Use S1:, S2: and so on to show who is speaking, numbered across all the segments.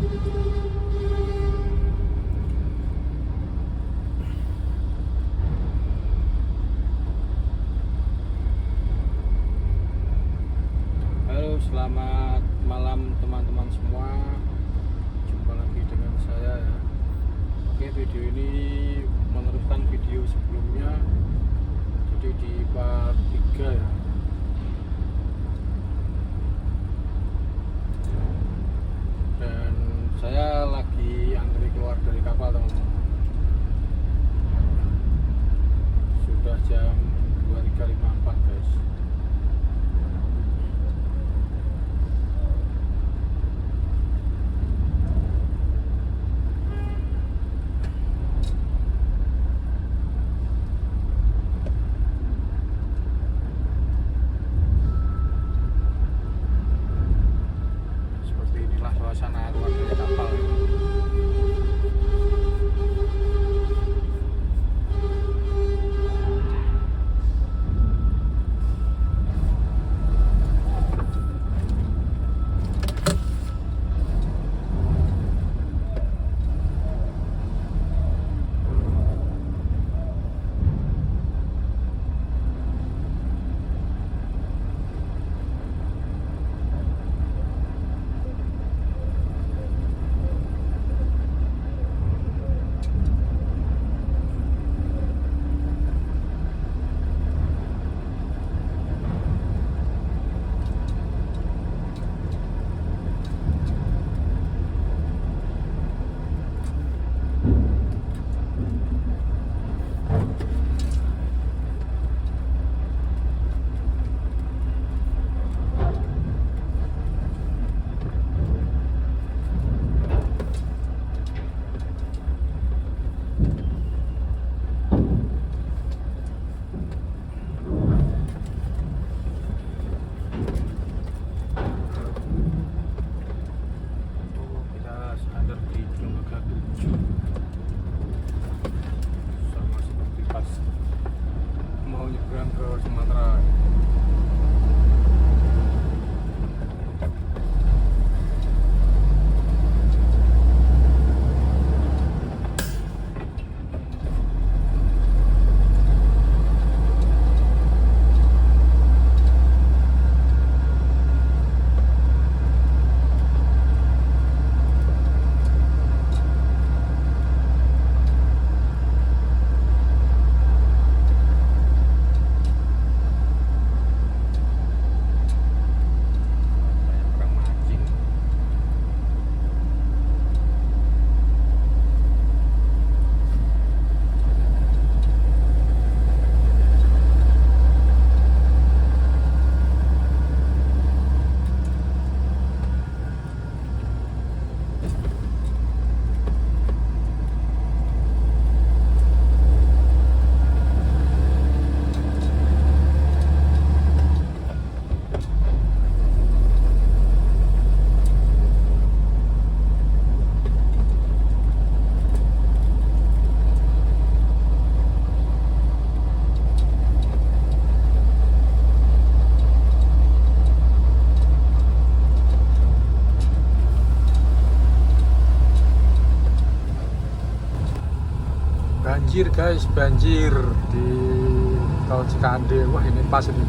S1: Halo, selamat malam teman-teman semua. Jumpa lagi dengan saya ya. Oke, video ini meneruskan video sebelumnya. Jadi di part 3 ya. Dan saya lagi antri keluar dari kapal, teman-teman. Sudah jam 23.54 guys. Suasana luar dari kapal. Sama seperti pas mau nyebrang ke Sumatera. Banjir guys, banjir di Tol Cikande. Wah, ini pas ini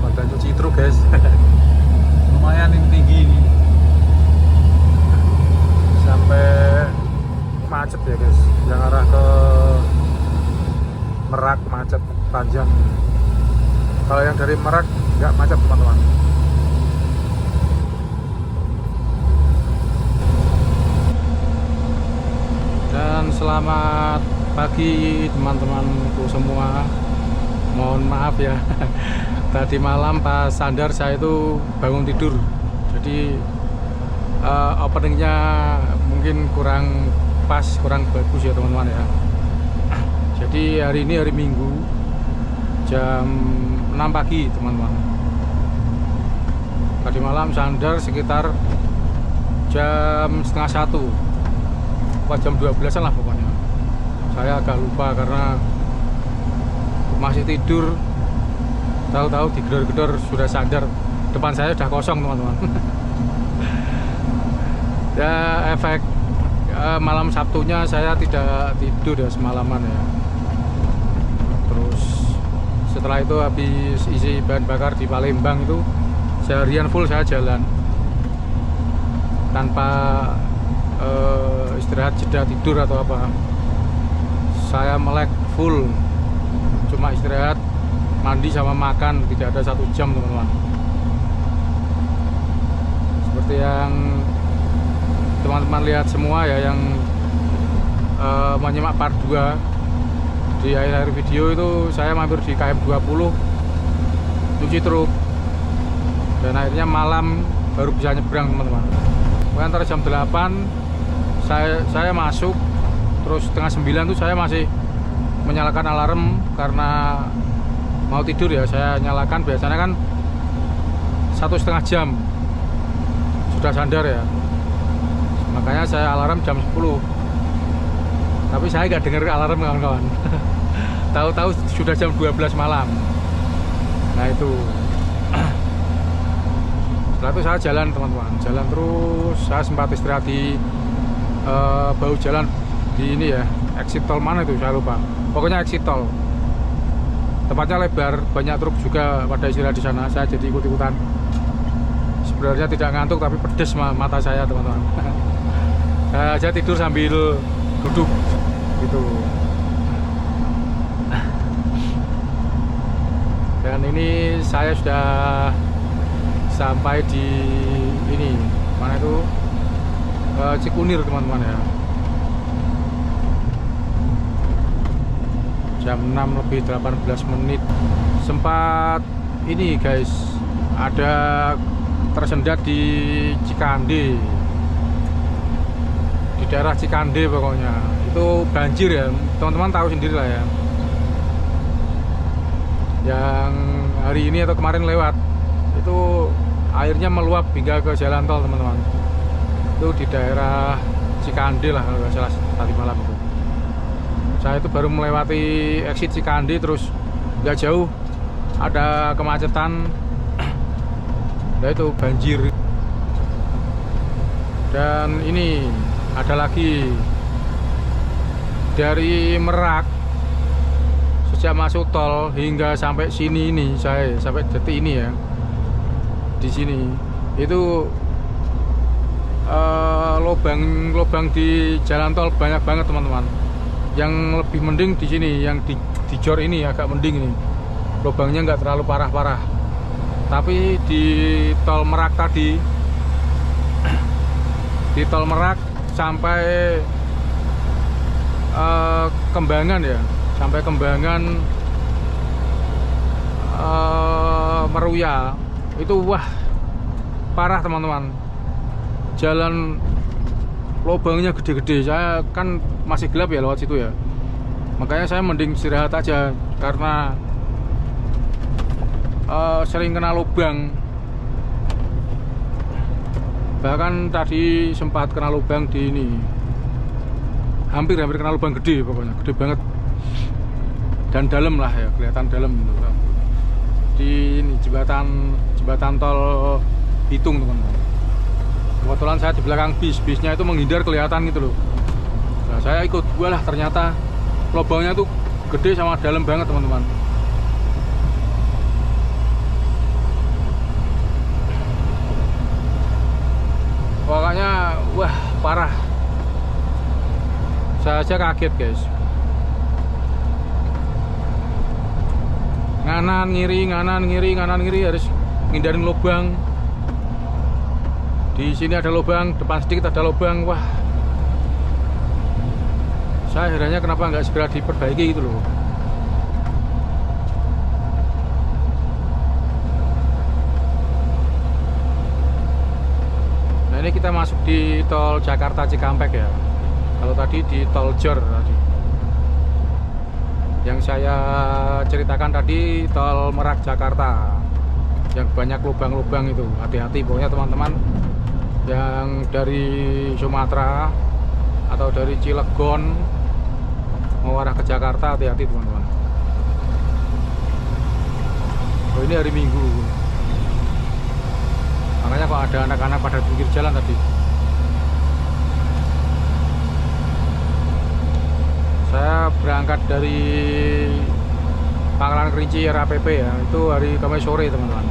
S1: badan cuci truk guys. Lumayan ini tinggi ini, sampai macet ya guys. Yang arah ke Merak macet panjang. Kalau yang dari Merak nggak macet teman-teman. Dan selamat pagi teman-temanku semua. Mohon maaf ya, tadi malam pas sandar saya itu bangun tidur, jadi openingnya mungkin kurang pas, kurang bagus ya teman-teman ya. Jadi hari ini hari Minggu jam 6 pagi teman-teman. Tadi malam sandar sekitar jam setengah 1 apa jam 12-an lah pokoknya. Saya agak lupa karena masih tidur, tahu-tahu digedor-gedor sudah sadar, depan saya sudah kosong teman-teman. Ya efek malam Sabtunya saya tidak tidur ya semalaman ya. Terus setelah itu habis isi bahan bakar di Palembang itu seharian full saya jalan tanpa istirahat jeda tidur atau apa. Saya melek full, cuma istirahat mandi sama makan tidak ada 1 jam teman-teman. Seperti yang teman-teman lihat semua ya, yang menyimak part 2 di akhir video itu saya mampir di KM 20 cuci truk, dan akhirnya malam baru bisa nyebrang teman-teman. Antara jam 8 saya masuk, terus setengah 9 tuh saya masih menyalakan alarm karena mau tidur ya. Saya nyalakan, biasanya kan 1,5 jam sudah sandar ya, makanya saya alarm jam 10. Tapi saya nggak dengar alarm kawan-kawan. Tahu-tahu sudah jam 12 malam. Nah itu. Setelah itu saya jalan teman-teman, jalan terus. Saya sempat istirahat di bahu jalan di ini ya, exit tol mana itu saya lupa. Pokoknya exit tol. Tempatnya lebar, banyak truk juga pada istirahat di sana. Saya jadi ikut-ikutan. Sebenarnya tidak ngantuk tapi pedes mata saya teman-teman. Saya aja tidur sambil duduk gitu. Dan ini saya sudah sampai di ini mana itu Cikunir teman-teman ya. Jam 6 lebih 18 menit. Sempat ini guys, ada tersendat di Cikande, di daerah Cikande pokoknya. Itu banjir ya, teman-teman tahu sendiri lah ya. Yang hari ini atau kemarin lewat, itu airnya meluap hingga ke jalan tol teman-teman. Itu di daerah Cikande lah kalau nggak salah tadi malam itu. Saya itu baru melewati exit Cikande, terus nggak jauh ada kemacetan. Nah itu banjir. Dan ini ada lagi dari Merak, sejak masuk tol hingga sampai sini ini, saya sampai detik ini ya, di sini itu lubang di jalan tol banyak banget teman-teman. Yang lebih mending di sini, yang di Jor ini agak mending ini, lubangnya nggak terlalu parah-parah. Tapi di tol Merak tadi, di tol Merak sampai Kembangan ya, sampai Kembangan Meruya itu wah parah teman-teman. Jalan lubangnya gede-gede. Saya kan masih gelap ya lewat situ ya, makanya saya mending istirahat aja karena sering kena lubang. Bahkan tadi sempat kena lubang di ini, hampir kena lubang gede, pokoknya gede banget dan dalam lah ya, kelihatan dalam gitu. Di ini jembatan tol Bitung teman-teman. Kebetulan saya di belakang bisnya itu menghindar, kelihatan gitu loh. Nah, saya ikut gua lah, ternyata lubangnya tuh gede sama dalam banget teman-teman. Pokoknya wah parah. Saya aja kaget guys. Nganan ngiri harus ngindarin lubang. Di sini ada lubang, depan sedikit ada lubang. Wah, saya herannya kenapa nggak segera diperbaiki gitu loh. Nah ini kita masuk di tol Jakarta Cikampek ya. Kalau tadi di tol Jor tadi. Yang saya ceritakan tadi tol Merak Jakarta, yang banyak lubang-lubang itu. Hati-hati pokoknya teman-teman yang dari Sumatera atau dari Cilegon mau arah ke Jakarta, hati-hati teman-teman. Oh ini hari Minggu, makanya kok ada anak-anak pada pinggir jalan tadi. berangkat dari Pangkalan Kerinci RAPP ya, itu hari Kamis sore teman-teman.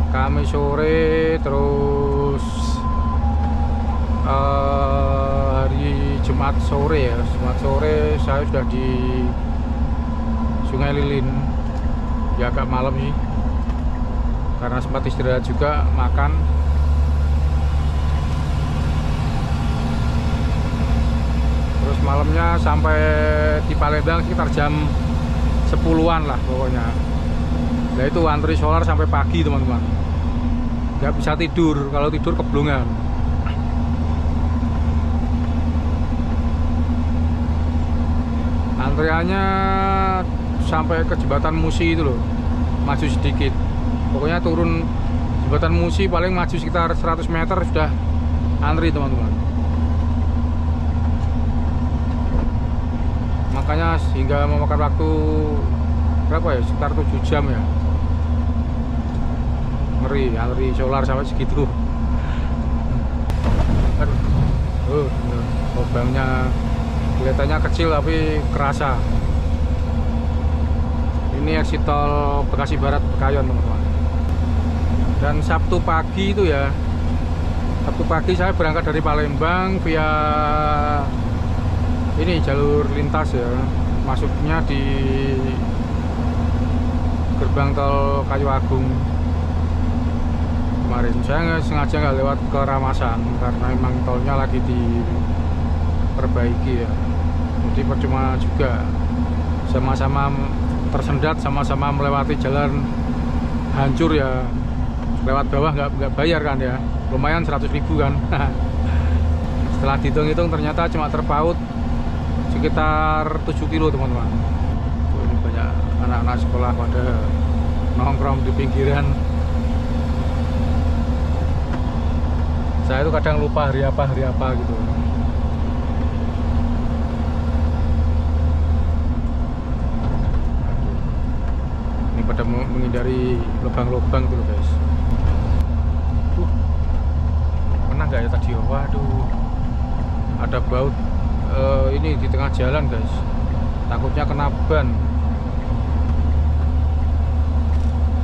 S1: Kamis sore, terus hari Jumat sore ya. Jumat sore saya sudah di Sungai Lilin. Ya agak malam sih, karena sempat istirahat juga, makan. Terus malamnya sampai di Palembang sekitar jam 10-an lah pokoknya. Nah itu antri solar sampai pagi teman-teman. Nggak bisa tidur, kalau tidur keblungan. Antriannya sampai ke jembatan Musi itu loh, maju sedikit. Pokoknya turun jembatan Musi paling maju sekitar 100 meter sudah antri teman-teman. Makanya hingga memakan waktu berapa ya, sekitar 7 jam ya. Ngeri, antri solar sampai segitu. Aduh, lubangnya kelihatannya kecil tapi kerasa. Ini exit tol Bekasi Barat Kayon teman-teman. Dan Sabtu pagi itu ya, Sabtu pagi saya berangkat dari Palembang via ini jalur lintas ya, masuknya di gerbang tol Kayu Agung. Kemarin saya sengaja nggak lewat ke Ramasan karena memang tolnya lagi diperbaiki ya, jadi percuma juga, sama-sama tersendat, sama-sama melewati jalan hancur ya. Lewat bawah nggak bayar kan ya, lumayan 100.000 kan. Setelah dihitung-hitung ternyata cuma terpaut sekitar 7 kilo teman-teman. Ini banyak anak-anak sekolah pada nongkrong di pinggiran. Saya itu kadang lupa hari apa gitu. Ini pada menghindari lubang-lubang gitu guys. Pernah nggak ya tadi? Waduh, ada baut ini di tengah jalan guys, takutnya kena ban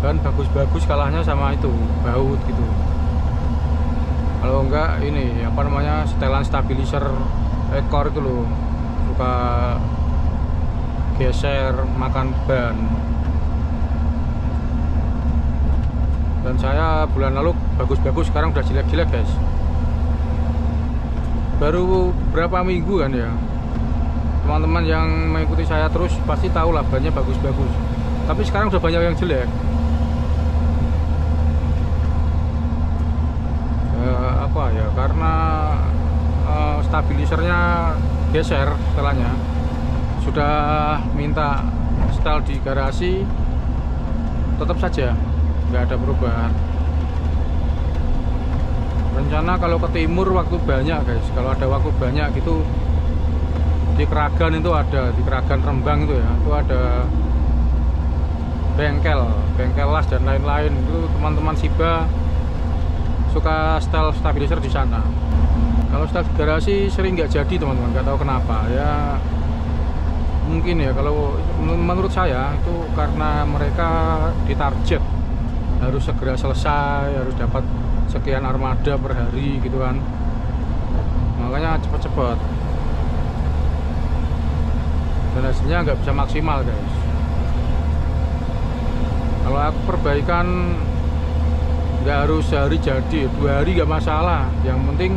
S1: bagus-bagus, kalahnya sama itu baut gitu. Kalau enggak ini apa namanya, setelan stabilizer ekor itu loh, suka geser makan ban. Dan saya bulan lalu bagus-bagus, sekarang udah jelek-jelek guys. Baru berapa minggu kan ya, teman-teman yang mengikuti saya terus pasti tahu lah bannya bagus-bagus, tapi sekarang udah banyak yang jelek. Apa ya, karena stabilisernya geser setelahnya. Sudah minta setel di garasi, tetap saja nggak ada perubahan. Rencana kalau ke timur waktu banyak guys, kalau ada waktu banyak gitu, di Keragan itu ada, di Keragan Rembang itu ya, itu ada bengkel las dan lain-lain. Itu teman-teman Siba suka setel stabilizer di sana. Kalau setel di garasi sering nggak jadi teman-teman, nggak tahu kenapa ya. Mungkin ya, kalau menurut saya itu karena mereka ditarget harus segera selesai, harus dapat sekian armada per hari gitu kan, makanya cepet-cepet, dan hasilnya nggak bisa maksimal guys. Kalau aku perbaikan nggak harus sehari jadi, 2 hari nggak masalah, yang penting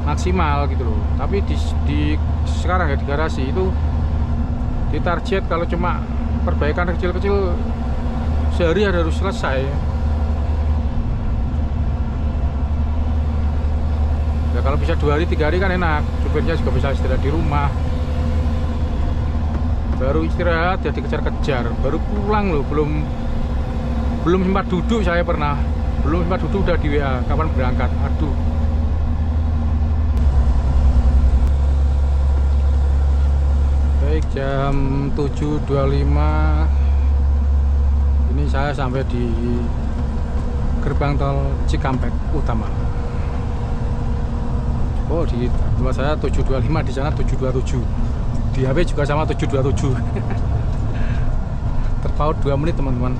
S1: maksimal gitu loh. Tapi di sekarang ya di garasi itu ditarget kalau cuma perbaikan kecil-kecil sehari harus selesai. Ya kalau bisa 2 hari 3 hari kan enak, supirnya juga bisa istirahat di rumah. Baru istirahat ya dikejar-kejar, baru pulang loh, belum sempat duduk. Saya pernah belum sempat duduk udah di WA kapan berangkat. Aduh. Baik, jam 7.25 ini saya sampai di gerbang tol Cikampek Utama. Oh, di tempat saya 7.25, di sana 7.27. Di HP juga sama 727. Terpaut 2 menit teman-teman.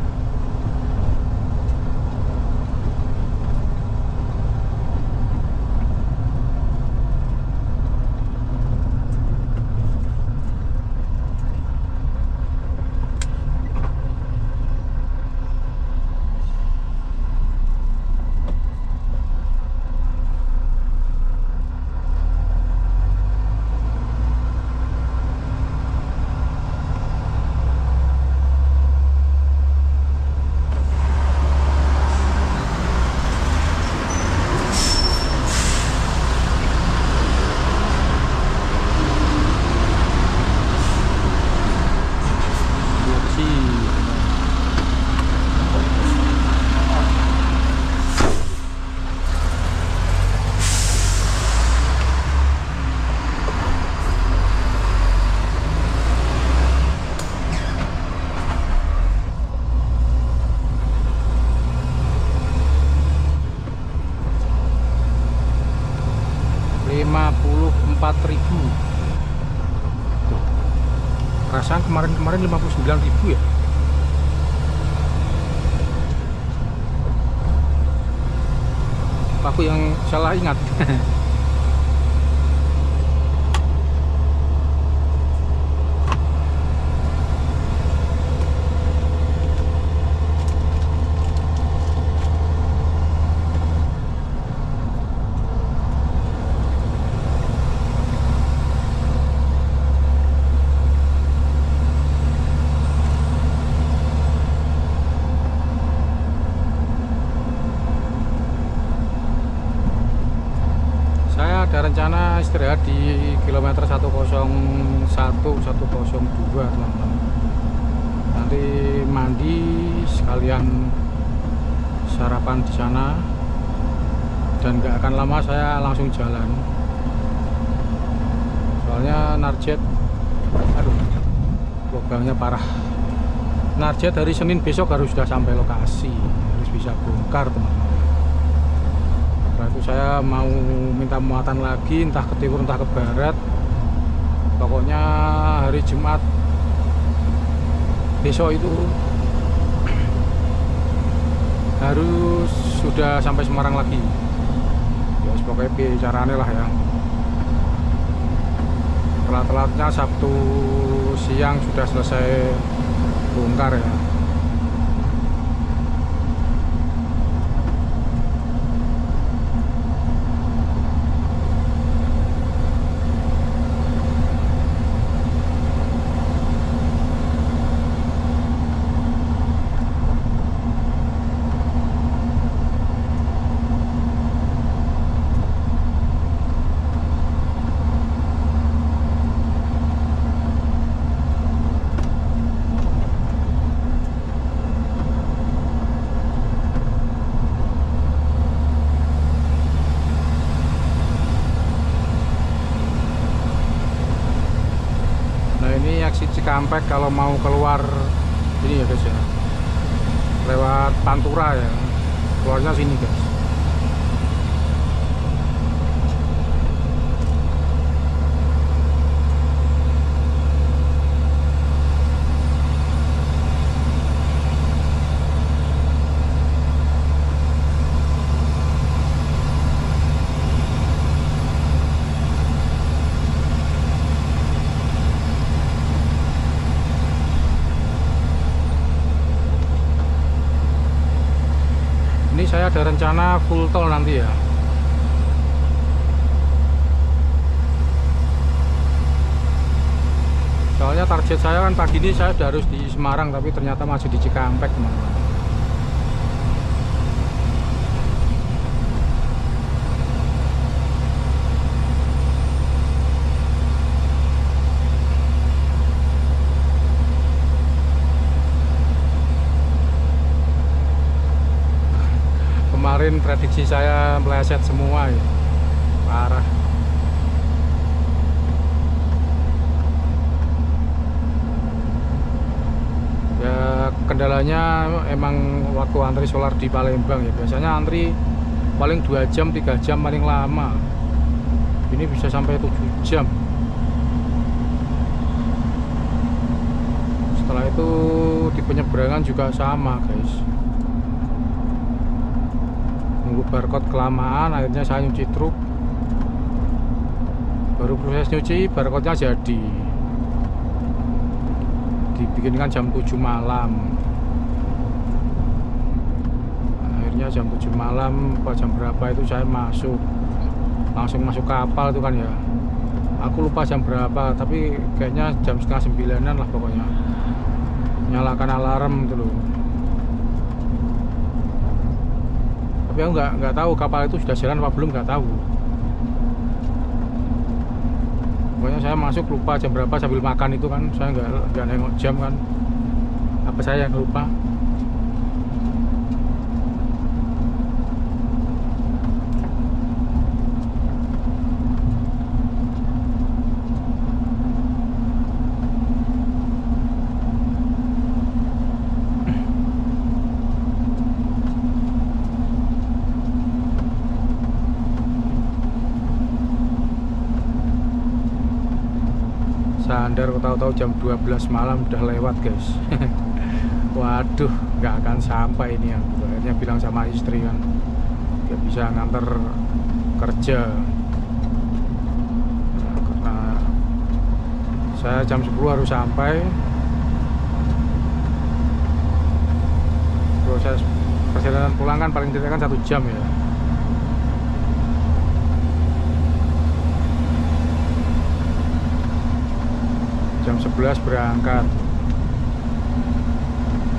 S1: Rp54.000. Perasaan kemarin 59.000 ya. Aku yang salah ingat. Ada rencana istirahat di kilometer 101 102 teman-teman. Nanti mandi sekalian sarapan di sana, dan nggak akan lama saya langsung jalan. Soalnya Narjet, aduh, lubangnya parah. Narjet hari Senin besok harus sudah sampai lokasi, harus bisa bongkar teman-teman. Itu saya mau minta muatan lagi, entah ke timur entah ke barat. Pokoknya hari Jumat besok itu harus sudah sampai Semarang lagi. Ya pokoknya caranya lah ya. Telat-telatnya Sabtu siang sudah selesai bongkar ya. Cikampek kalau mau keluar ini ya guys ya, lewat Pantura ya, keluarnya sini guys. Saya ada rencana full tol nanti ya. Soalnya target saya kan pagi ini saya udah harus di Semarang, tapi ternyata masih di Cikampek teman-teman. Kemarin prediksi saya meleset semua ya, parah. Ya kendalanya emang waktu antri solar di Palembang ya, biasanya antri paling 2 jam 3 jam paling lama, ini bisa sampai 7 jam. Setelah itu di penyeberangan juga sama guys, nunggu barcode kelamaan, akhirnya saya nyuci truk. Baru proses nyuci, barcode nya jadi dibikinkan jam 7 malam. Akhirnya jam 7 malam apa jam berapa itu saya langsung masuk kapal itu kan ya. Aku lupa jam berapa, tapi kayaknya jam setengah 9-an lah pokoknya. Nyalakan alarm itu loh. Tapi aku nggak tahu kapal itu sudah jalan apa belum, nggak tahu. Pokoknya saya masuk lupa jam berapa, sambil makan itu kan, saya nggak nengok jam kan. Apa saya yang lupa? Sandar tahu-tahu jam 12 malam udah lewat guys. Waduh, nggak akan sampai ini yang akhirnya bilang sama istri kan, nggak bisa nganter kerja nah, karena saya jam 10 harus sampai. Proses perjalanan pulang kan paling tidak kan 1 jam ya. Jam 11 berangkat.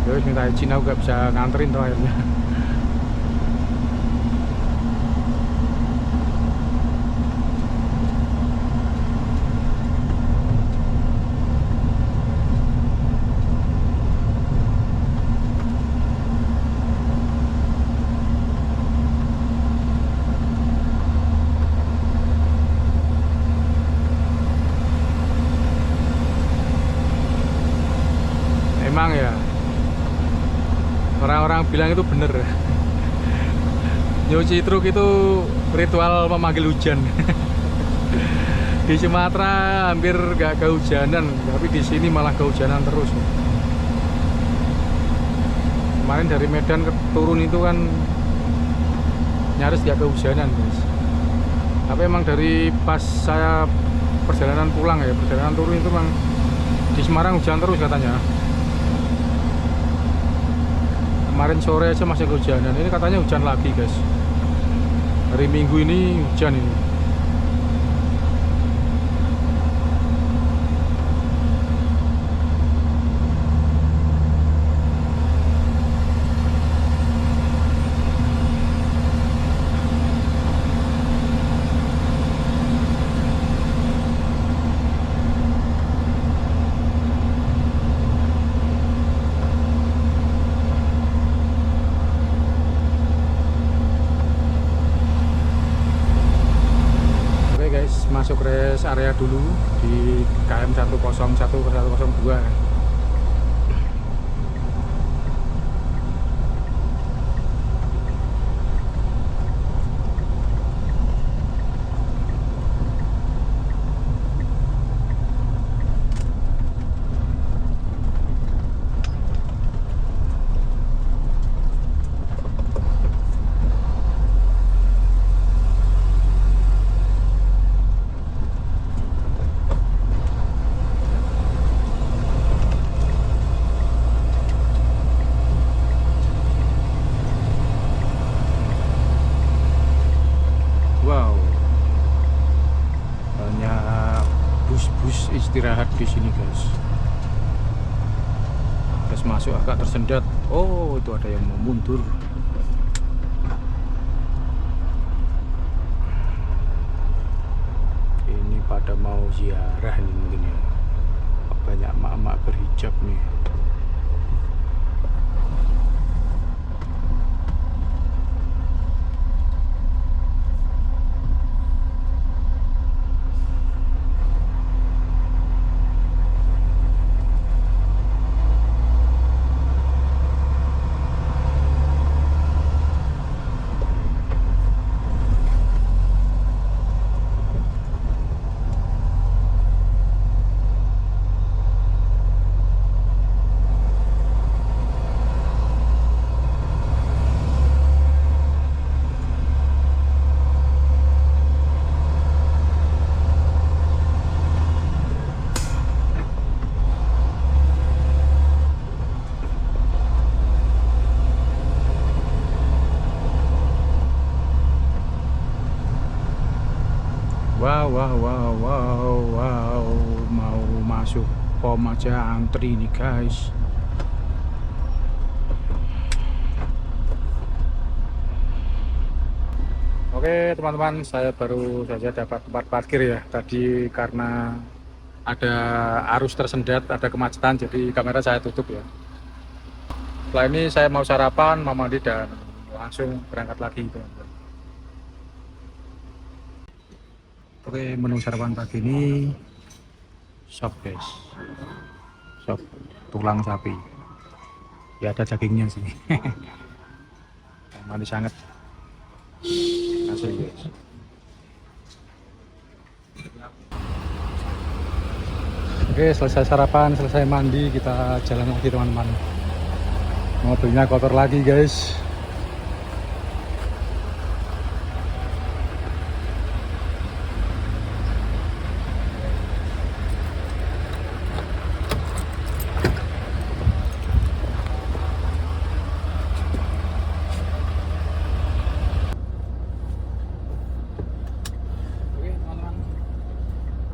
S1: Terus minta izin, aku gak bisa nganterin tuh akhirnya. Emang ya, orang-orang bilang itu bener. Nyuci truk itu ritual memanggil hujan. Di Sumatera hampir gak kehujanan, tapi di sini malah kehujanan terus. Kemarin dari Medan turun itu kan nyaris gak kehujanan guys. Tapi emang dari pas saya perjalanan pulang ya, perjalanan turun itu memang di Semarang hujan terus katanya. Kemarin sore aja masih kehujanan, ini katanya hujan lagi guys. Hari Minggu ini hujan ini. Masuk rest area dulu di KM 101 ke 102. Wow, banyak bus-bus istirahat di sini guys. Pas masuk agak tersendat. Oh, itu ada yang mau mundur. Ini pada mau ziarah nih mungkin ya. Banyak emak-emak berhijab nih. Wow, wow, wow, wow, wow. Mau masuk pom aja antri nih guys. Oke teman-teman, saya baru saja dapat tempat parkir ya. Tadi karena ada arus tersendat, ada kemacetan, jadi kamera saya tutup ya. Setelah ini saya mau sarapan, mau mandi, dan langsung berangkat lagi teman-teman. Oke, menu sarapan pagi ini sop guys, sop tulang sapi. Ya ada dagingnya sih. Manis sangat. Asli guys. Oke, selesai sarapan, selesai mandi, kita jalan lagi teman-teman. Mobilnya kotor lagi guys. Oke teman-teman,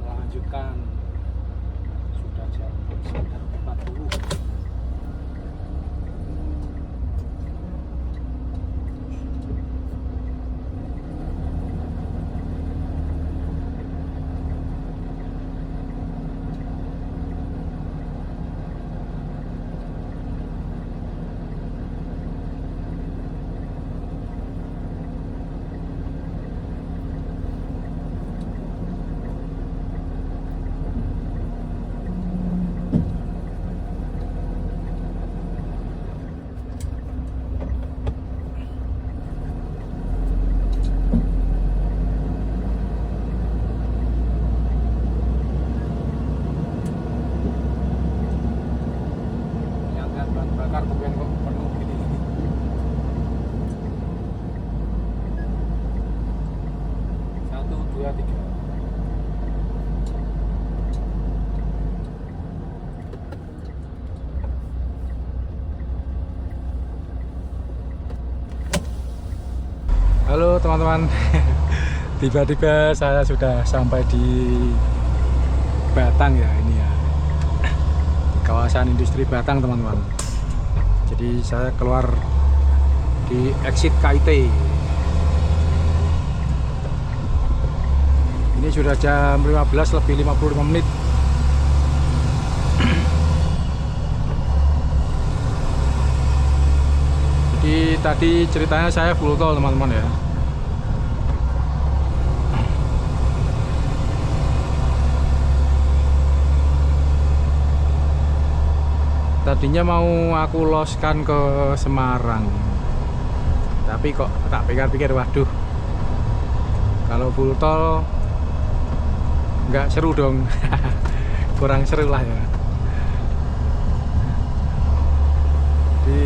S1: lanjutkan. Sudah jam 9.40. Ingatkan bahan bakar kemudian kok penuh gini. Satu, dua, tiga. Halo teman-teman, tiba-tiba saya sudah sampai di Batang ya ini ya, di kawasan industri Batang teman-teman. Jadi saya keluar di exit KIT. Ini sudah jam 15 lebih 55 menit. Jadi tadi ceritanya saya full tol teman-teman ya. Tadinya mau aku loskan ke Semarang, tapi kok tak pikir-pikir, waduh, kalau full tol nggak seru dong. Kurang seru lah ya. Jadi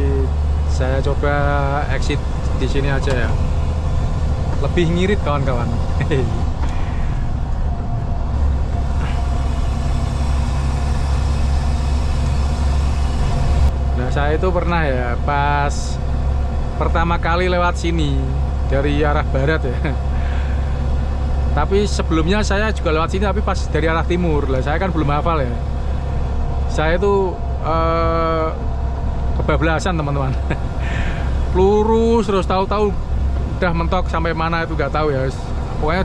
S1: saya coba exit di sini aja ya, lebih ngirit kawan-kawan. Nah saya itu pernah ya, pas pertama kali lewat sini dari arah barat ya. Tapi sebelumnya saya juga lewat sini, tapi pas dari arah timur lah. Saya kan belum hafal ya. Saya itu kebablasan teman-teman. Lurus terus, tahu-tahu udah mentok sampai mana itu nggak tahu ya. Pokoknya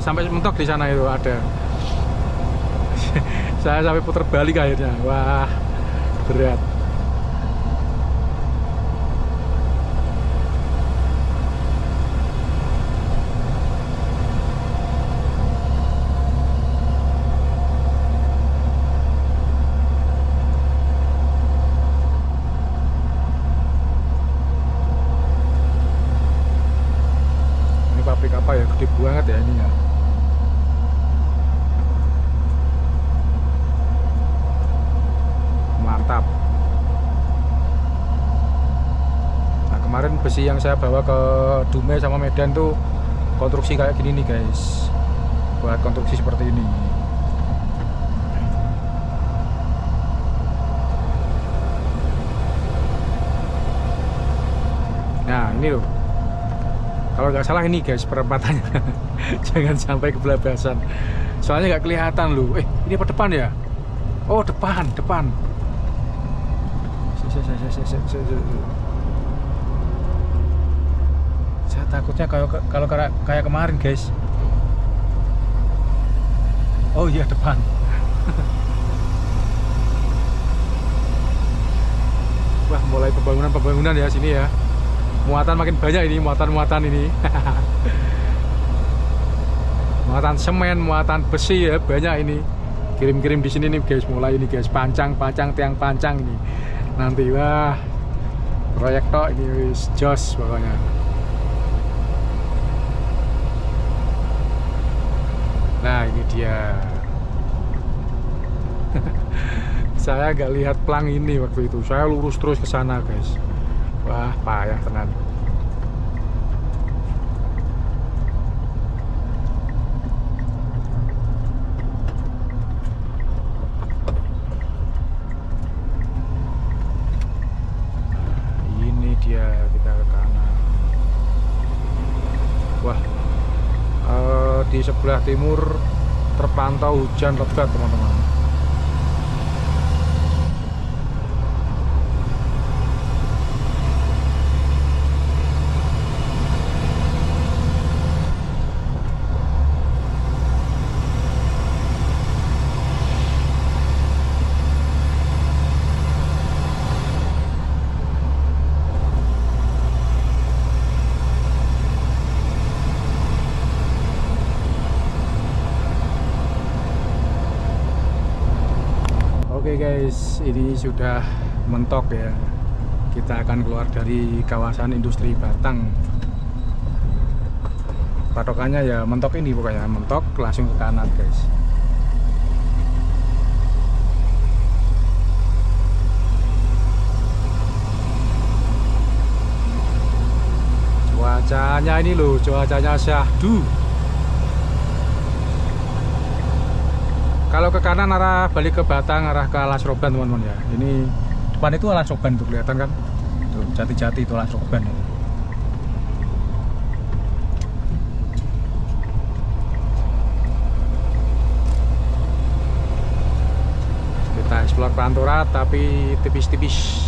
S1: sampai mentok di sana itu ada. Saya sampai putar balik akhirnya. Wah, berat. Pabrik apa ya, gede banget ya ini ya. Mantap. Nah kemarin besi yang saya bawa ke Dumai sama Medan tuh konstruksi kayak gini nih guys, buat konstruksi seperti ini. Nah ini loh, Kalau nggak salah ini guys perempatannya. Jangan sampai kebablasan. Soalnya nggak kelihatan loh. Ini apa depan ya? Oh depan. Saya takutnya kalau kayak kemarin guys. Oh iya depan. Wah mulai pembangunan ya sini ya. Muatan makin banyak ini, muatan ini. Muatan semen, muatan besi ya banyak ini. Kirim-kirim di sini nih guys, mulai ini guys, pancang tiang pancang ini. Nanti wah proyek tok ini wis jos pokoknya. Nah ini dia. Saya nggak lihat plang ini waktu itu. Saya lurus terus ke sana, guys. Wah, payah tenan. Nah, ini dia kita ke kanan. Wah, di sebelah timur terpantau hujan lebat, teman-teman. Oke guys, ini sudah mentok ya. Kita akan keluar dari kawasan industri Batang. Patokannya ya mentok ini pokoknya, mentok langsung ke kanan guys. Cuacanya ini loh, cuacanya syahdu. Kalau ke kanan arah balik ke Batang, arah ke Alas Roban teman-teman ya. Ini depan itu Alas Roban tuh kelihatan kan? Tuh jati-jati itu Alas Roban. Kita eksplor Pantura tapi tipis-tipis.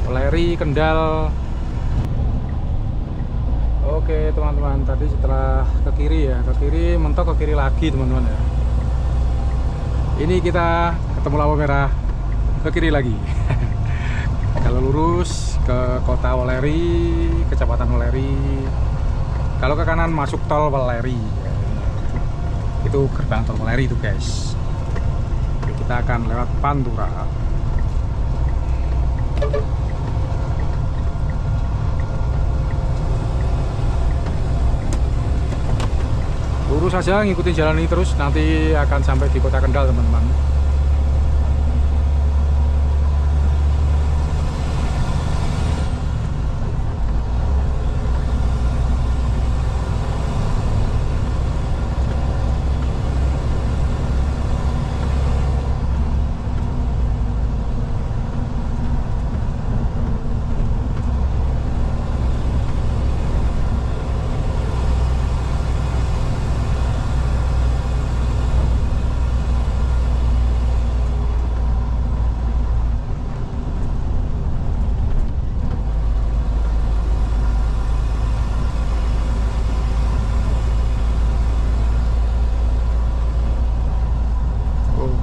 S1: Leri Kendal. Oke teman-teman, tadi setelah ke kiri ya, ke kiri mentok, ke kiri lagi teman-teman ya. Ini kita ketemu lampu merah, ke kiri lagi. Kalau lurus ke kota Weleri, kecamatan Weleri. Kalau ke kanan masuk tol Weleri. Itu gerbang tol Weleri itu guys. Oke, kita akan lewat Pantura. Lurus saja, ngikutin jalan ini terus, nanti akan sampai di kota Kendal teman-teman.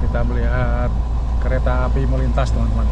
S1: Kita melihat kereta api melintas teman-teman.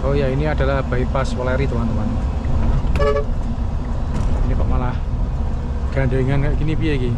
S1: Oh ya, ini adalah bypass Weleri teman-teman. Ini kok gandengan kayak gini piye iki.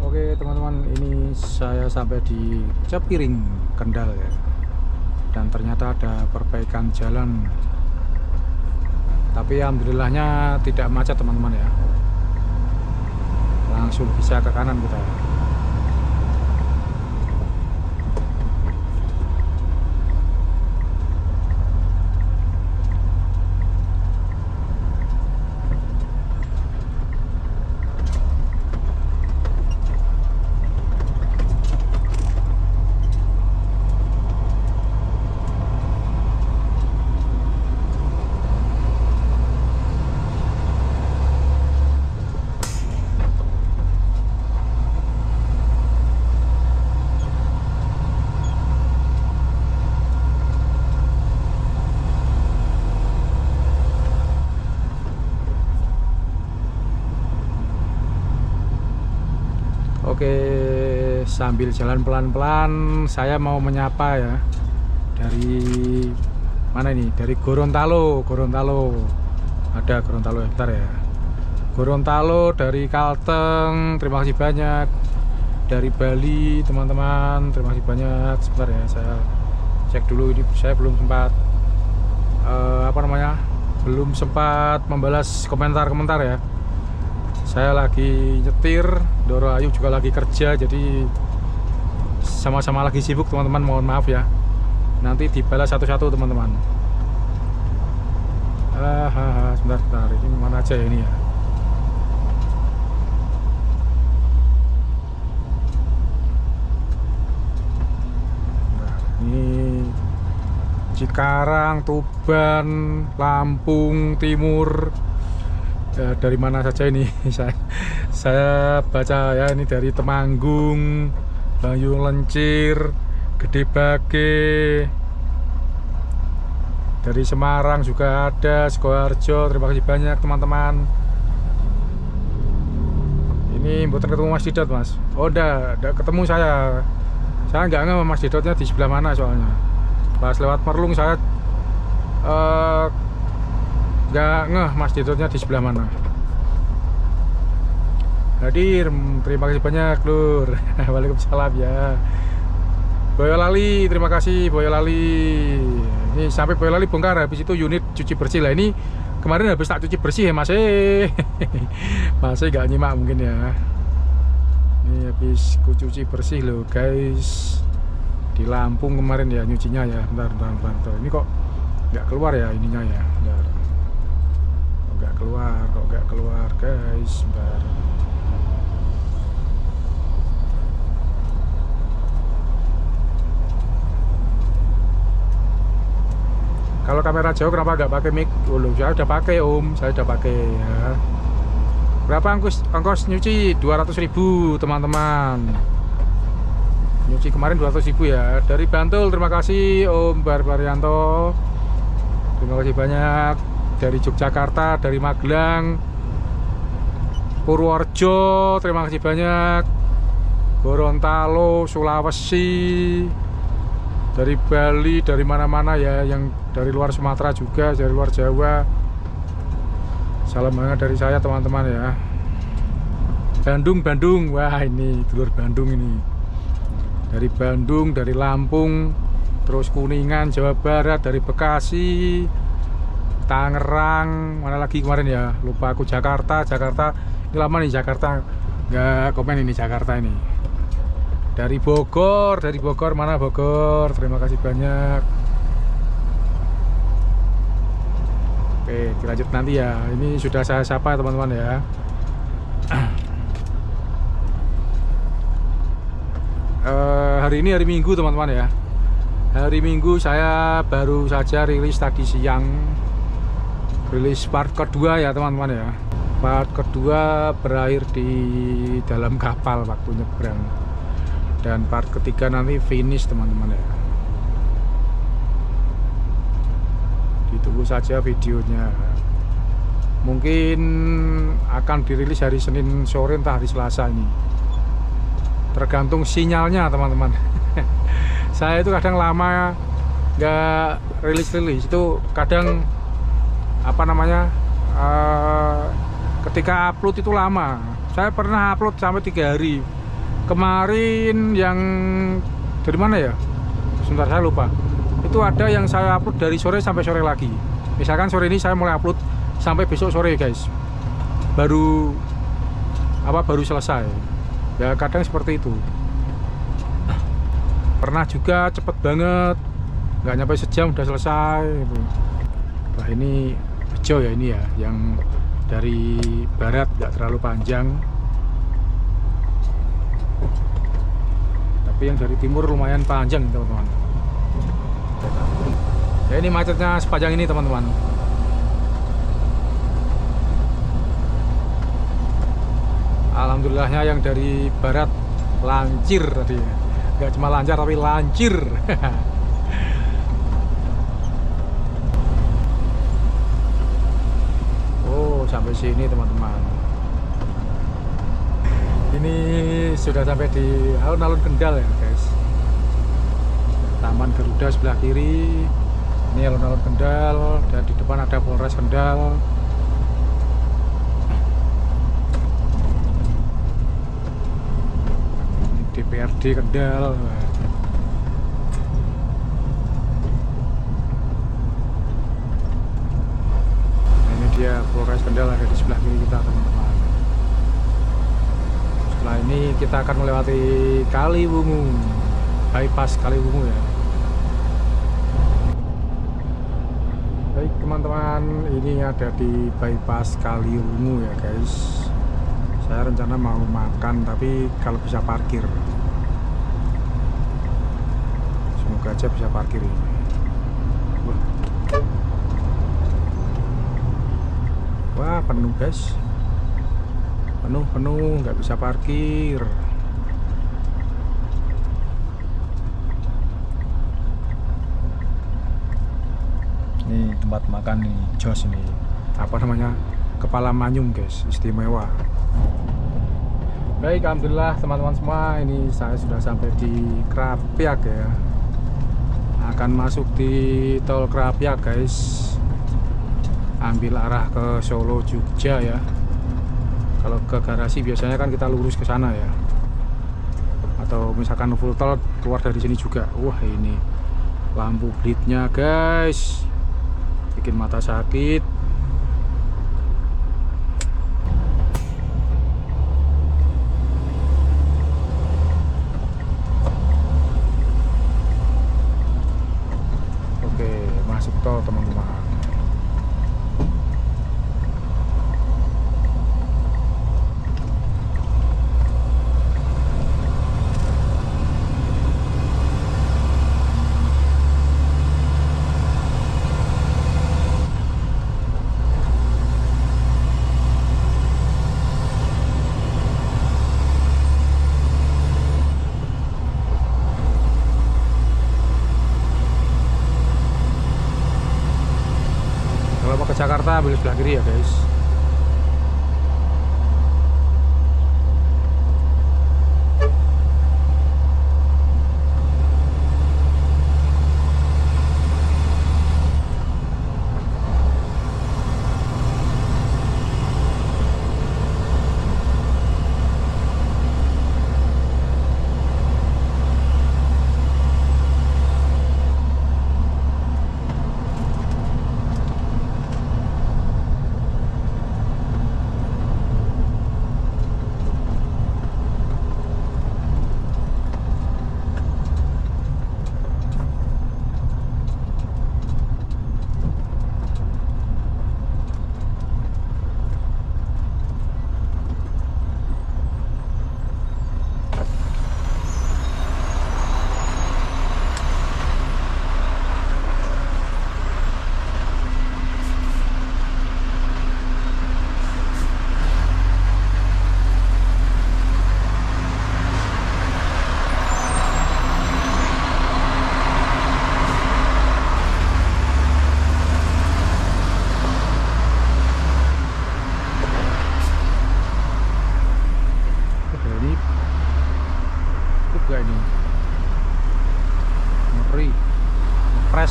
S1: Oke teman-teman, ini saya sampai di Cepiring, Kendal ya. Dan ternyata ada perbaikan jalan. Tapi alhamdulillahnya tidak macet teman-teman ya. Langsung bisa ke kanan kita. Oke, sambil jalan pelan-pelan saya mau menyapa ya. Dari mana ini? Dari Gorontalo. Ada Gorontalo ya, bentar ya. Gorontalo, dari Kalteng, terima kasih banyak. Dari Bali, teman-teman, terima kasih banyak. Sebentar ya, saya cek dulu ini. Saya belum sempat belum sempat membalas komentar-komentar ya. Saya lagi nyetir, Doro Ayu juga lagi kerja, jadi sama-sama lagi sibuk teman-teman, mohon maaf ya. Nanti dibalas satu-satu teman-teman. Sebentar, ini mana aja ya ini ya. Nah, ini Cikarang, Tuban, Lampung Timur. Dari mana saja ini saya baca ya, ini dari Temanggung, Banyu Lencir, Gede Bage, dari Semarang juga ada, Sukoharjo, terima kasih banyak teman-teman. Ini bukan ketemu Mas Didot Mas. Oh udah ketemu saya nggak nge Mas Didotnya di sebelah mana, soalnya pas lewat Merlung saya nggak ngeh Mas Didotnya di sebelah mana. Hadir, terima kasih banyak Lur. Waalaikumsalam ya. Boyolali, terima kasih Boyolali. Ini sampai Boyolali bongkar, habis itu unit cuci bersih lah. Ini kemarin habis tak cuci bersih ya masih nggak nyimak mungkin ya. Ini habis ku cuci bersih loh guys, di Lampung kemarin ya nyucinya ya. Bentar. Ini kok nggak keluar ya ininya ya. Bentar. Kok nggak keluar guys, bentar. Kalau kamera jauh kenapa nggak pakai mic? Saya udah pakai saya udah pakai ya. Berapa ongkos nyuci? 200.000 teman-teman. Nyuci kemarin 200.000 ya. Dari Bantul, terima kasih Om Barbarianto. Terima kasih banyak. Dari Yogyakarta, dari Magelang, Purworejo, terima kasih banyak. Gorontalo, Sulawesi, dari Bali, dari mana-mana ya, yang dari luar Sumatera juga, dari luar Jawa. Salam hangat dari saya teman-teman ya. Bandung, wah ini dulur Bandung ini. Dari Bandung, dari Lampung, terus Kuningan, Jawa Barat, dari Bekasi, Tangerang, mana lagi kemarin ya, lupa aku. Jakarta, ini lama nih Jakarta, nggak komen ini Jakarta ini. Dari Bogor, mana Bogor, terima kasih banyak. Oke, dilanjut nanti ya, ini sudah saya sapa teman-teman ya. Hari ini hari Minggu teman-teman ya. Hari Minggu saya baru saja rilis tadi siang. rilis part kedua ya teman-teman ya. Part kedua berakhir di dalam kapal waktu nyebrang, dan part ketiga nanti finish teman-teman ya. Ditunggu saja videonya. Mungkin akan dirilis hari Senin sore entah hari Selasa ini, tergantung sinyalnya teman-teman. Saya itu kadang lama nggak rilis itu, kadang apa namanya, ketika upload itu lama. Saya pernah upload sampai 3 hari. Kemarin yang dari mana ya, sebentar saya lupa. Itu ada yang saya upload dari sore sampai sore lagi. Misalkan sore ini saya mulai upload sampai besok sore guys, baru selesai ya. Kadang seperti itu. Pernah juga cepet banget, nggak nyampe sejam udah selesai gitu. Wah ini bejo ya, ini ya yang dari barat, nggak terlalu panjang, tapi yang dari timur lumayan panjang teman-teman. Ya ini macetnya sepanjang ini teman-teman. Alhamdulillahnya yang dari barat lancir tadi, nggak cuma lancar tapi lancir. Oh sampai sini teman-teman. Ini sudah sampai di alun-alun Kendal ya guys. Taman Garuda sebelah kiri, ini alun-alun Kendal, dan di depan ada Polres Kendal. Ini DPRD Kendal. Nah, ini dia Polres Kendal ada di sebelah kiri kita teman-teman. Setelah ini kita akan melewati Kaliwungu, bypass Kaliwungu ya. Baik teman-teman, ini ada di bypass Kaliwungu ya guys. Saya rencana mau makan, tapi kalau bisa parkir, semoga aja bisa parkir ini. Wah penuh guys, penuh, nggak bisa parkir. Ini tempat makan nih, jos ini, apa namanya, kepala manyung guys, istimewa. Baik, alhamdulillah teman-teman semua, ini saya sudah sampai di Krapyak ya. Akan masuk di tol Krapyak guys, ambil arah ke Solo Jogja ya. Kalau ke garasi biasanya kan kita lurus ke sana ya, atau misalkan full tol keluar dari sini juga. Wah ini lampu blitnya guys, bikin mata sakit. Oke, masuk tol teman-teman.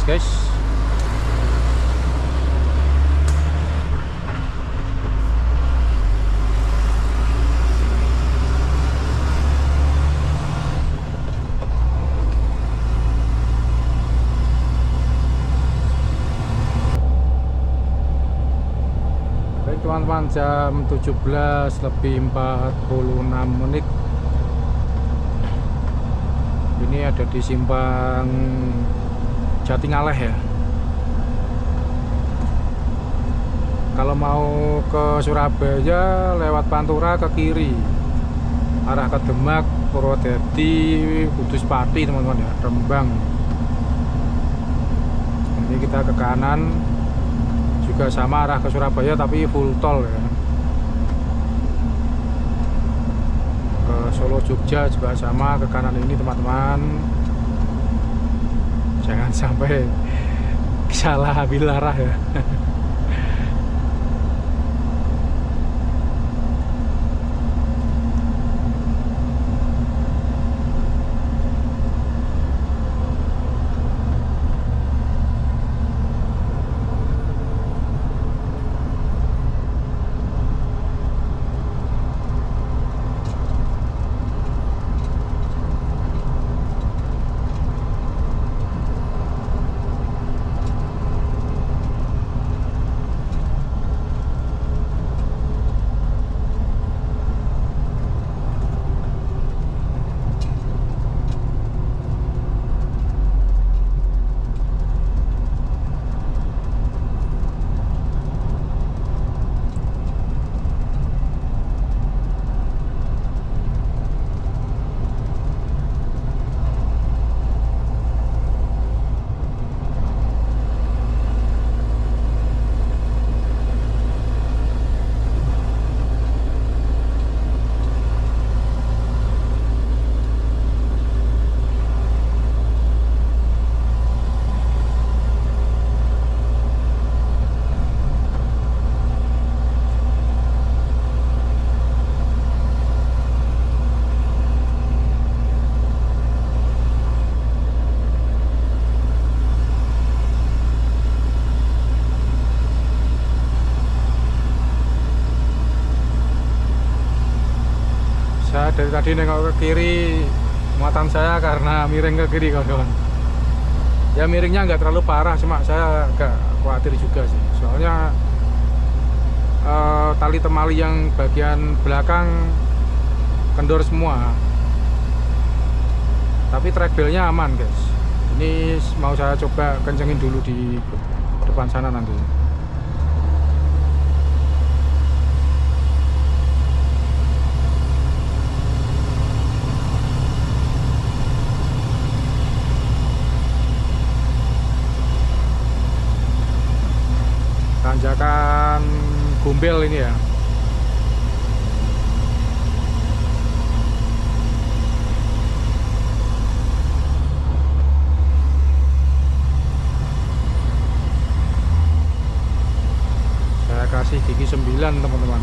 S1: guys. Baik teman-teman, jam 17:46. Ini ada di simpang Jatingaleh ya. Kalau mau ke Surabaya lewat Pantura ke kiri, arah ke Demak, Purwodadi, Kudus Pati teman-teman ya, Rembang. Ini kita ke kanan juga sama arah ke Surabaya tapi full tol ya. Ke Solo Jogja juga sama ke kanan ini teman-teman. Jangan sampai salah ambil arah ya. Saya dari tadi nengok ke kiri, muatan saya karena miring ke kiri kawan-kawan. Ya miringnya nggak terlalu parah, cuma saya agak khawatir juga sih. Soalnya tali temali yang bagian belakang kendor semua. Tapi track belnya aman guys. Ini mau saya coba kencengin dulu di depan sana nanti. Tanjakan Gombel ini ya. Saya kasih gigi 9 teman-teman.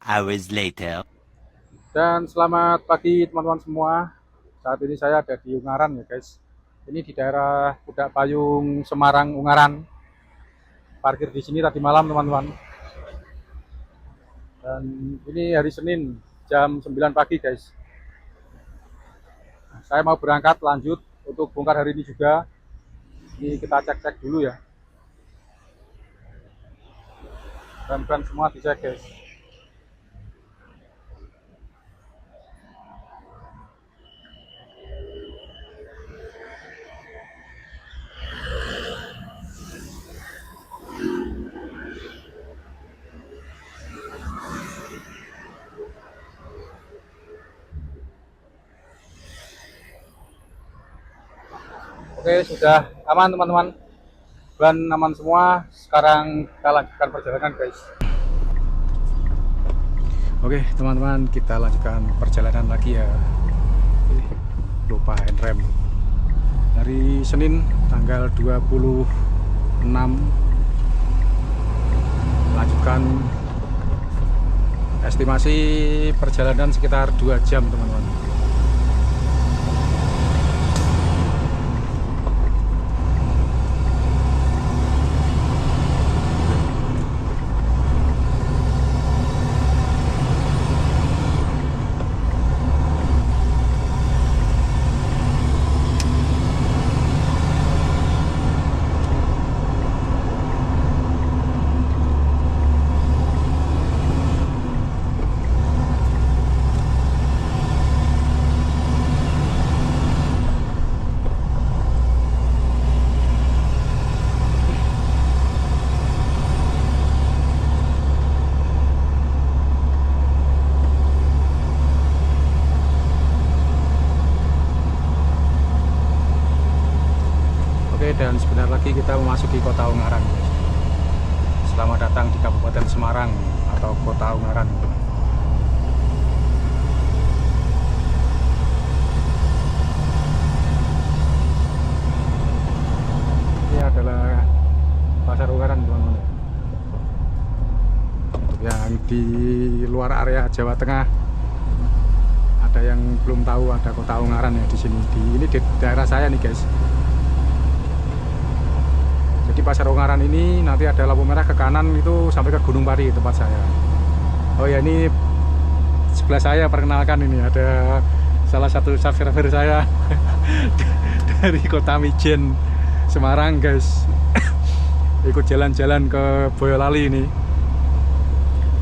S2: Hours later.
S1: Dan selamat pagi teman-teman semua. Saat ini saya ada di Ungaran ya guys. Ini di daerah Pudak Payung, Semarang, Ungaran. Parkir di sini tadi malam teman-teman. Dan ini hari Senin jam 9 pagi guys. Saya mau berangkat lanjut untuk bongkar hari ini juga. Ini kita cek-cek dulu ya. Ban-ban semua dicek guys. Oke, sudah aman teman-teman. Ban aman semua. Sekarang kita lanjutkan perjalanan, guys. Oke, teman-teman, kita lanjutkan perjalanan lagi ya. Lupa rem. Hari Senin tanggal 26 lanjutkan estimasi perjalanan sekitar 2 jam, teman-teman. Dan sebentar lagi kita memasuki kota Ungaran. Selamat datang di Kabupaten Semarang atau kota Ungaran. Ini adalah pasar Ungaran, teman-teman. Untuk yang di luar area Jawa Tengah, ada yang belum tahu ada kota Ungaran ya di sini. Ini di daerah saya nih, guys. Di pasar Ungaran ini nanti ada lampu merah ke kanan itu sampai ke Gunung Pari tempat saya. Oh ya, ini sebelah saya perkenalkan, ini ada salah satu subscriber saya dari kota Mijen, Semarang, guys. Ikut jalan-jalan ke Boyolali ini.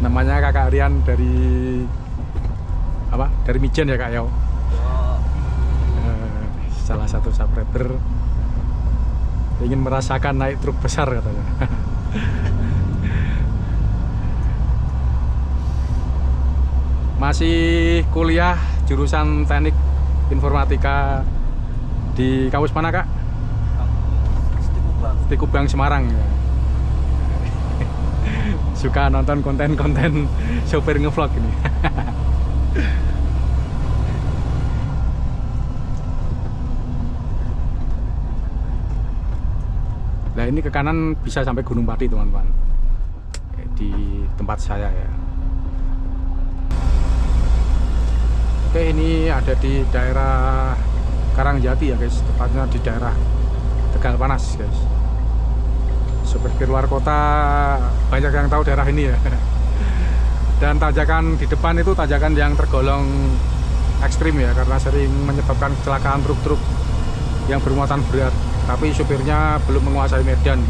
S1: Namanya Kakak Rian dari apa? Dari Mijen ya, Kak Yo. Salah satu subscriber ingin merasakan naik truk besar katanya. Masih kuliah jurusan teknik informatika di kampus mana, Kak? Di Kubang, Semarang ya. Suka nonton konten-konten sopir ngevlog ini. Nah, ini ke kanan bisa sampai Gunung Pati, teman-teman, di tempat saya ya. Oke, ini ada di daerah Karangjati ya, guys. Tepatnya di daerah Tegal Panas, guys. Seperti luar kota banyak yang tahu daerah ini ya. Dan tanjakan di depan itu tanjakan yang tergolong ekstrim ya, karena sering menyebabkan kecelakaan truk-truk yang bermuatan berat. Tapi supirnya belum menguasai medan.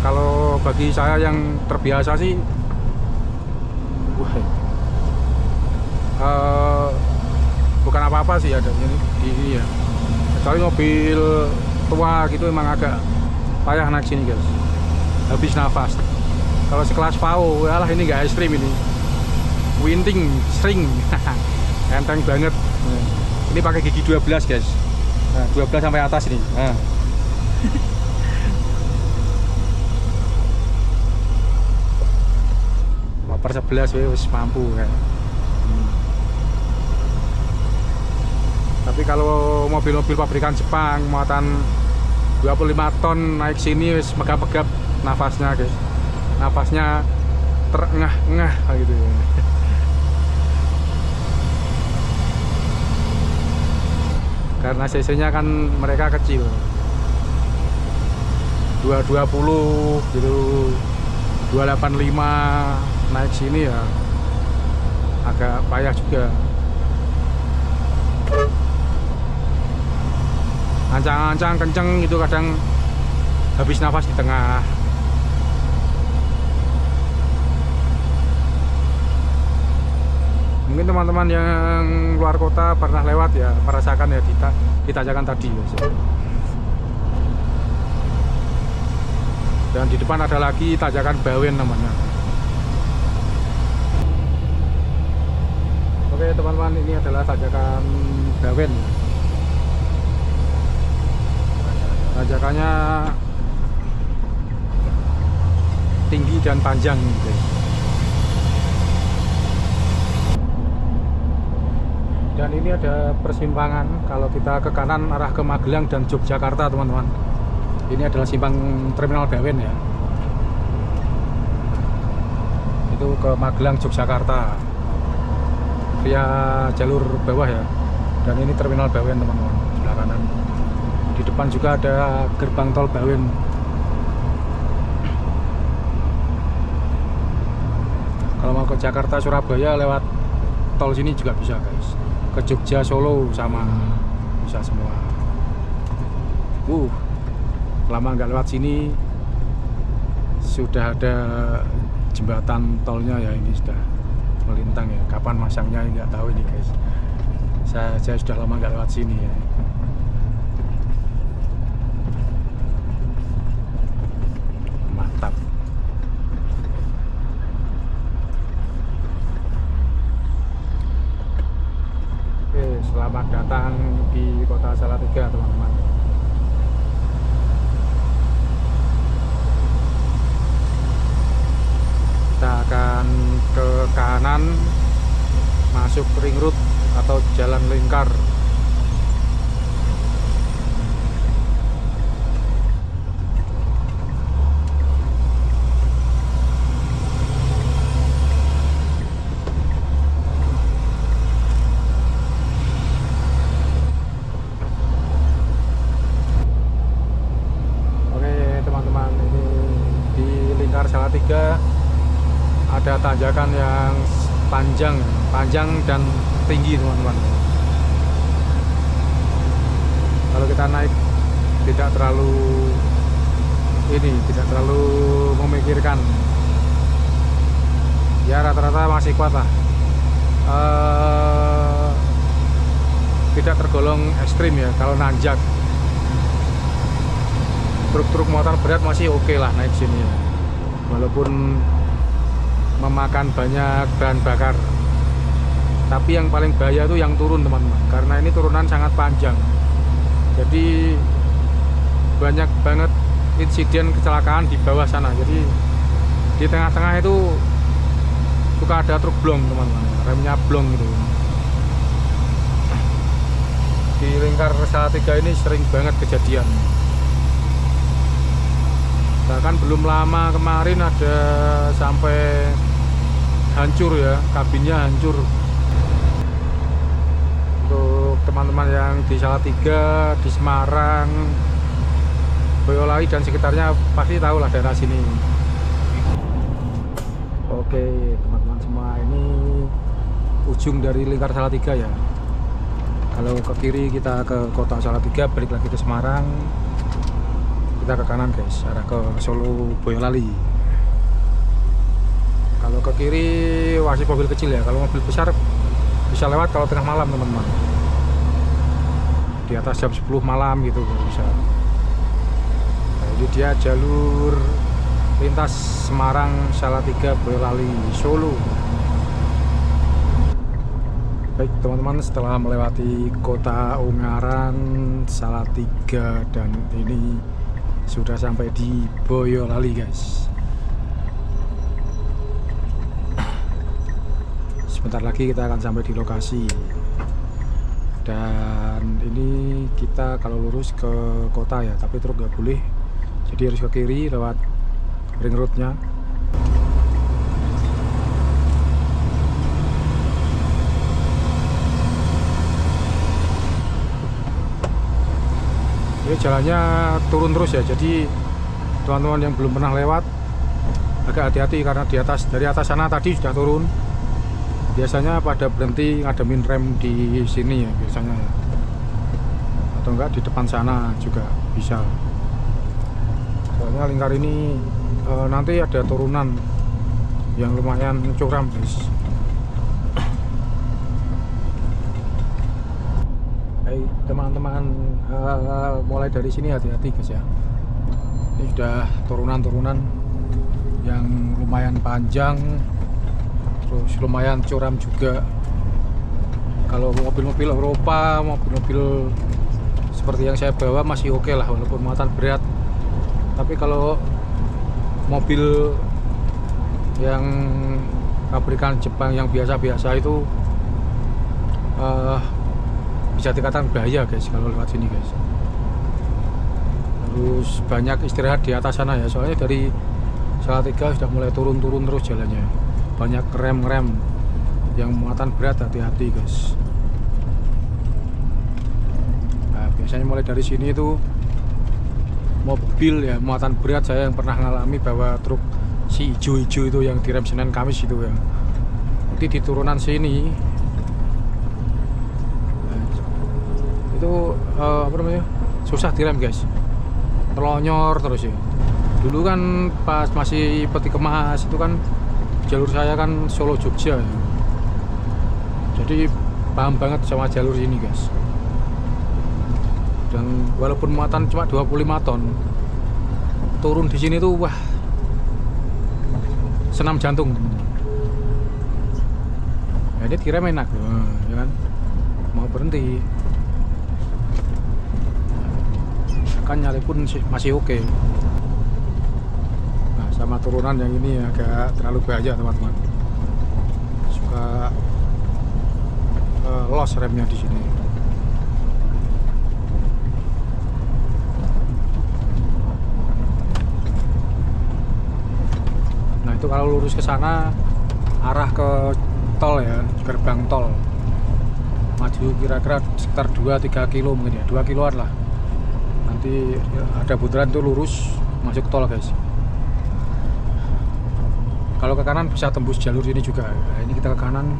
S1: Kalau bagi saya yang terbiasa sih, bukan apa-apa sih ada ini ya. Kecuali mobil tua gitu emang agak payah naik sini, guys. Habis nafas. Kalau sekelas PAO, yalah ini nggak ekstrim ini. Winting, sering, enteng banget. Ini pakai gigi 12, guys. Nah, 12 sampai atas ini. Nah. Motor 11 wis mampu kan. Tapi kalau mobil-mobil pabrikan Jepang muatan 25 ton naik sini wis megap-megap nafasnya, guys. Nafasnya terengah-engah gitu. Karena cc-nya kan mereka kecil, 220 gitu, 285 naik sini ya agak payah juga. Ancang-ancang kenceng gitu, kadang habis nafas di tengah. Mungkin teman-teman yang luar kota pernah lewat ya, merasakan ya di tanjakan tadi ya. Dan di depan ada lagi tanjakan Bawen namanya. Oke teman-teman, ini adalah tanjakan Bawen. tanjakannya tinggi dan panjang guys. Dan ini ada persimpangan kalau kita ke kanan arah ke Magelang dan Yogyakarta teman-teman. Ini adalah simpang Terminal Bawen ya. Itu ke Magelang Yogyakarta via jalur bawah ya. Dan ini Terminal Bawen teman-teman, sebelah kanan. Di depan juga ada gerbang tol Bawen. Kalau mau ke Jakarta Surabaya lewat tol sini juga bisa guys. Ke Jogja Solo sama bisa semua. Lama nggak lewat sini, sudah ada jembatan tolnya ya, ini sudah melintang ya. Kapan masangnya nggak tahu ini guys. Saya sudah lama nggak lewat sini ya. Mantap. Selamat datang di kota Salatiga teman-teman. Kita akan ke kanan masuk ring road atau jalan lingkar. Salatiga ada tanjakan yang panjang dan tinggi teman-teman. Kalau kita naik tidak terlalu memikirkan ya, rata-rata masih kuat lah. Tidak tergolong ekstrim ya kalau nanjak. Truk-truk motor berat masih oke lah naik sini ya. Walaupun memakan banyak bahan bakar, tapi yang paling bahaya itu yang turun teman-teman, karena ini turunan sangat panjang. Jadi banyak banget insiden kecelakaan di bawah sana. Jadi di tengah-tengah itu suka ada truk blong teman-teman, remnya blong gitu. Di lingkar Salatiga ini sering banget kejadian. Bahkan belum lama kemarin ada sampai hancur ya, kabinnya hancur. Untuk teman-teman yang di Salatiga, di Semarang, Boyolali dan sekitarnya pasti tahu lah daerah sini. Oke teman-teman semua, ini ujung dari lingkar Salatiga ya. Kalau ke kiri kita ke kota Salatiga, balik lagi ke Semarang. Kita ke kanan guys, arah ke Solo Boyolali. Kalau ke kiri masih mobil kecil ya, kalau mobil besar bisa lewat kalau tengah malam teman-teman. Di atas jam 10 malam gitu bisa. Nah, ini dia jalur lintas Semarang, Salatiga, Boyolali, Solo. Baik teman-teman, setelah melewati kota Ungaran, Salatiga, dan ini sudah sampai di Boyolali guys. Sebentar lagi kita akan sampai di lokasi. Dan ini kita kalau lurus ke kota ya, tapi truk nggak boleh, jadi harus ke kiri lewat ring roadnya. Ini jalannya turun terus ya, jadi teman-teman yang belum pernah lewat agak hati-hati, karena dari atas sana tadi sudah turun. Biasanya pada berhenti ngademin rem di sini ya biasanya ya, atau enggak di depan sana juga bisa. Soalnya lingkar ini nanti ada turunan yang lumayan curam guys. Teman-teman mulai dari sini hati-hati guys ya. Ini sudah turunan-turunan yang lumayan panjang, terus lumayan curam juga. Kalau mobil-mobil Eropa, mobil-mobil seperti yang saya bawa masih oke lah, walaupun muatan berat. Tapi kalau mobil yang pabrikan Jepang yang biasa-biasa itu bisa dikatakan bahaya guys kalau lewat sini guys. Harus banyak istirahat di atas sana ya, soalnya dari Salatiga sudah mulai turun-turun terus jalannya. Banyak rem-rem yang muatan berat, hati-hati guys. Nah, biasanya mulai dari sini itu mobil ya muatan berat, saya yang pernah ngalami bawa truk si hijau-hijau itu yang direm Senin Kamis itu ya. Nanti di turunan sini itu apa namanya, susah direm guys, telonyor terus ya. Dulu kan pas masih peti kemas itu kan jalur saya kan Solo Jogja ya. Jadi paham banget sama jalur ini guys. Dan walaupun muatan cuma 25 ton, turun di sini tuh wah, senam jantung. Ya, ini direm enak ya kan, mau berhenti kan nyali pun masih oke. Nah, sama turunan yang ini agak terlalu bahaya teman-teman, suka los remnya di sini. Nah itu kalau lurus ke sana arah ke tol ya, gerbang tol, maju kira-kira sekitar 2-3 kilo mungkin ya, 2 kiloan lah. Nanti ada putaran tuh lurus masuk tol guys. Kalau ke kanan bisa tembus jalur ini juga. Nah, ini kita ke kanan,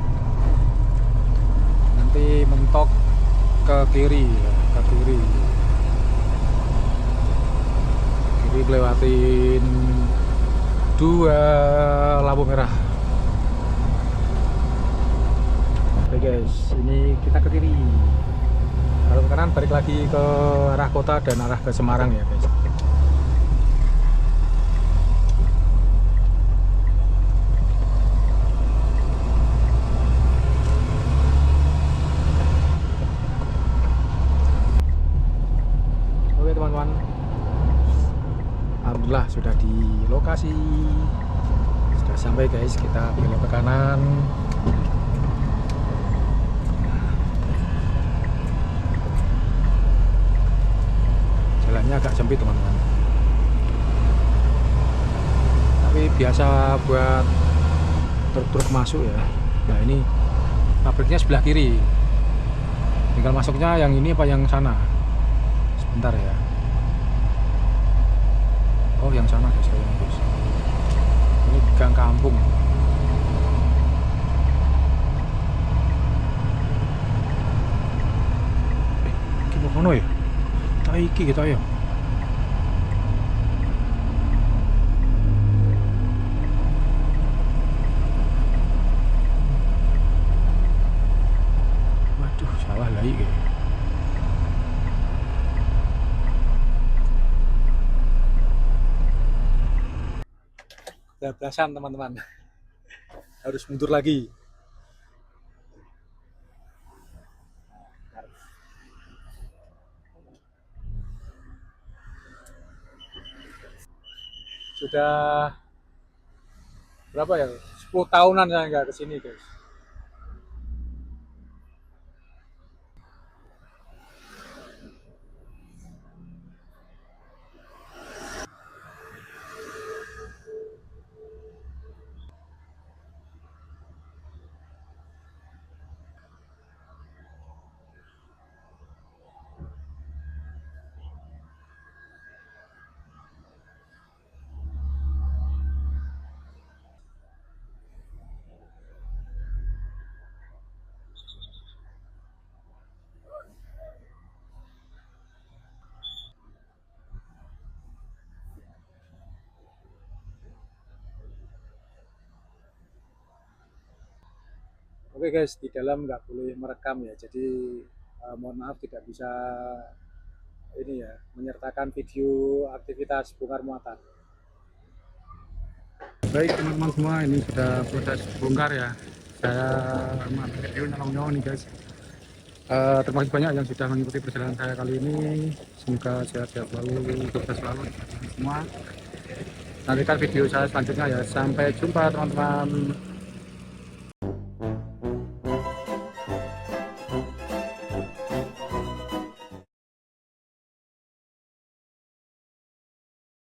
S1: nanti mentok ke kiri ya, ke kiri lewatin 2 lampu merah. Oke guys, ini kita ke kiri. Kalau ke kanan balik lagi ke arah kota dan arah ke Semarang ya guys. Oke teman-teman, alhamdulillah sudah di lokasi, sudah sampai guys. Kita belok ke kanan. Jalannya agak sempit teman-teman, tapi biasa buat truk-truk masuk ya. Nah ini pabriknya sebelah kiri, tinggal masuknya yang ini apa yang sana. Sebentar ya. Oh yang sana guys, ini gang kampung. Kita kono ya, iki kita ya. Waduh, salah lagi kayak. Kebablasan teman-teman, harus mundur lagi. Sudah berapa ya, 10 tahunan saya nggak kesini guys. Oke guys, di dalam nggak boleh merekam ya, jadi mohon maaf tidak bisa ini ya, menyertakan video aktivitas bongkar muatan. Baik teman-teman semua, ini sudah proses bongkar ya. Saya video nyolong-nyolong nih guys. Terima kasih banyak yang sudah mengikuti perjalanan saya kali ini. Semoga sehat-sehat selalu, sukses selalu semua. Nantikan video saya selanjutnya ya. Sampai jumpa teman-teman.